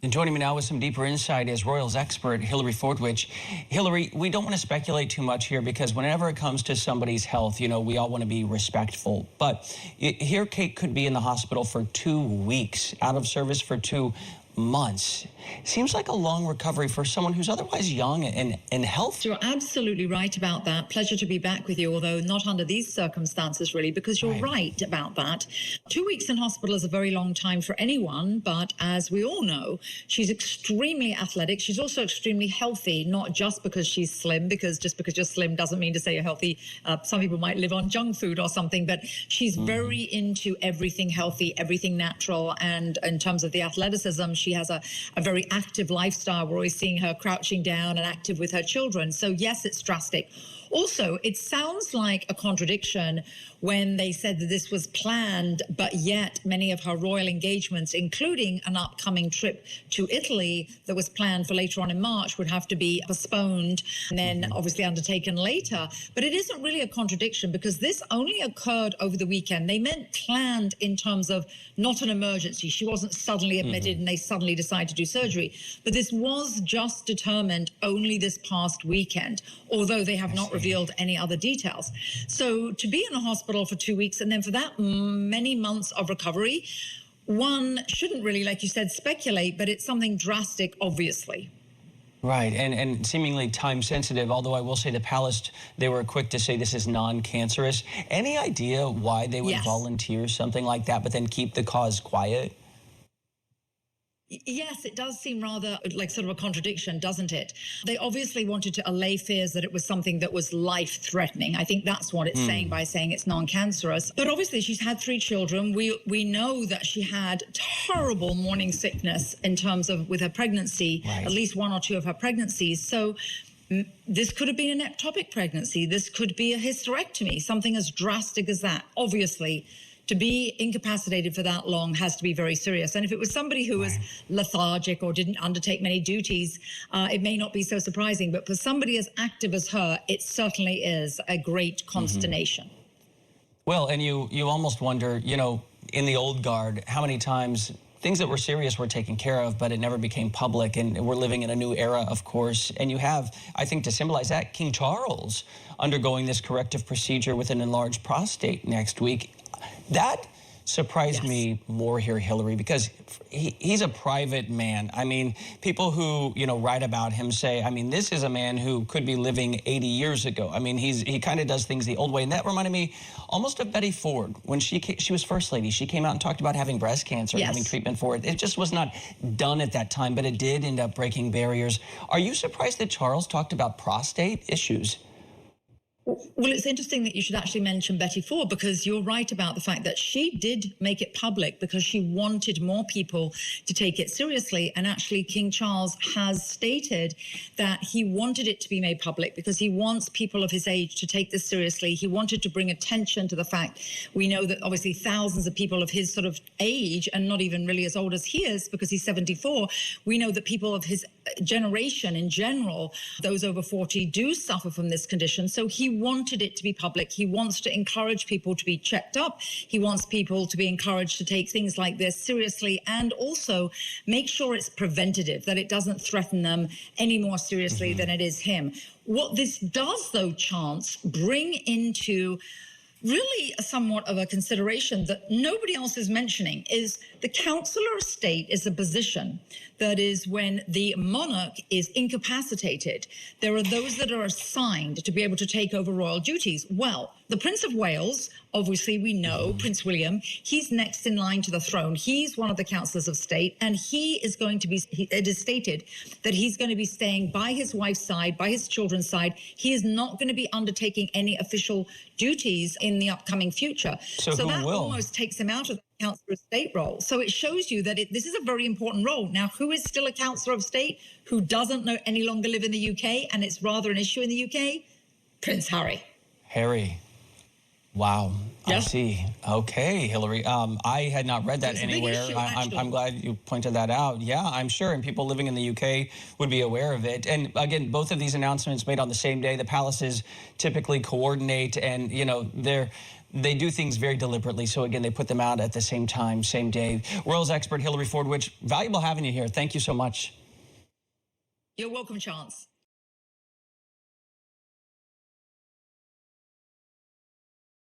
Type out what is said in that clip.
And joining me now with some deeper insight is Royals expert Hilary Fordwich. Hilary, we don't want to speculate too much here because whenever it comes to somebody's health, we all want to be respectful. But here Kate could be in the hospital for 2 weeks, out of service for 2 months. Seems like a long recovery for someone who's otherwise young and healthy. You're absolutely right about that. Pleasure to be back with you, although not under these circumstances, really, because you're right about that. 2 weeks in hospital is a very long time for anyone, but as we all know, she's extremely athletic. She's also extremely healthy, not just because she's slim, because just because you're slim doesn't mean to say you're healthy. Some people might live on junk food or something, but she's very into everything healthy, everything natural, and in terms of the athleticism, she has a very active lifestyle. We're always seeing her crouching down and active with her children. So yes, it's drastic. Also, it sounds like a contradiction when they said that this was planned, but yet many of her royal engagements, including an upcoming trip to Italy that was planned for later on in March, would have to be postponed and then obviously undertaken later. But it isn't really a contradiction because this only occurred over the weekend. They meant planned in terms of not an emergency. She wasn't suddenly admitted and they suddenly decided to do surgery. But this was just determined only this past weekend, although they have not revealed any other details. So to be in a hospital for 2 weeks and then for that many months of recovery, one shouldn't really, like you said, speculate, but it's something drastic, obviously. Right, and seemingly time sensitive, although I will say the palace, they were quick to say this is non-cancerous. Any idea why they would volunteer something like that, but then keep the cause quiet? Yes, it does seem rather like sort of a contradiction, doesn't it? They obviously wanted to allay fears that it was something that was life-threatening. I think that's what it's saying by saying it's non-cancerous. But obviously she's had 3 children. We know that she had terrible morning sickness in terms of with her pregnancy, at least 1 or 2 of her pregnancies. So this could have been an ectopic pregnancy. This could be a hysterectomy, something as drastic as that. Obviously, to be incapacitated for that long has to be very serious. And if it was somebody who was lethargic or didn't undertake many duties, it may not be so surprising. But for somebody as active as her, it certainly is a great consternation. Well, and you almost wonder, in the old guard, how many times things that were serious were taken care of, but it never became public. And we're living in a new era, of course. And you have, I think, to symbolize that, King Charles undergoing this corrective procedure with an enlarged prostate next week. That surprised me more here, Hilary, because he's a private man. I mean, people who, write about him say, I mean, this is a man who could be living 80 years ago. I mean, he kind of does things the old way. And that reminded me almost of Betty Ford. When she was First Lady, she came out and talked about having breast cancer and having treatment for it. It just was not done at that time, but it did end up breaking barriers. Are you surprised that Charles talked about prostate issues? Well, it's interesting that you should actually mention Betty Ford, because you're right about the fact that she did make it public because she wanted more people to take it seriously. And actually, King Charles has stated that he wanted it to be made public because he wants people of his age to take this seriously. He wanted to bring attention to the fact we know that obviously thousands of people of his sort of age, and not even really as old as he is because he's 74, we know that people of his generation in general, those over 40, do suffer from this condition. So he wanted it to be public. He wants to encourage people to be checked up. He wants people to be encouraged to take things like this seriously and also make sure it's preventative, that it doesn't threaten them any more seriously than it is him. What this does, though, Chance, bring into really somewhat of a consideration that nobody else is mentioning is the Councillor of State is a position that is when the monarch is incapacitated. There are those that are assigned to be able to take over royal duties. Well, the Prince of Wales, obviously we know, Prince William, he's next in line to the throne. He's one of the councillors of state, and he is going to be, it is stated that he's going to be staying by his wife's side, by his children's side. He is not going to be undertaking any official duties in the upcoming future. So that almost takes him out of the Councillor of State role. So it shows you that this is a very important role. Now, who is still a Councillor of State who doesn't any longer live in the UK, and it's rather an issue in the UK? Prince Harry. Harry. Wow. I see. Okay, Hilary. I had not read that anywhere. I'm glad you pointed that out. Yeah, I'm sure. And people living in the UK would be aware of it. And again, both of these announcements made on the same day. The palaces typically coordinate, and, they do things very deliberately. So again, they put them out at the same time, same day. Royals expert Hilary Fordwich, valuable having you here. Thank you so much. You're welcome, Chance.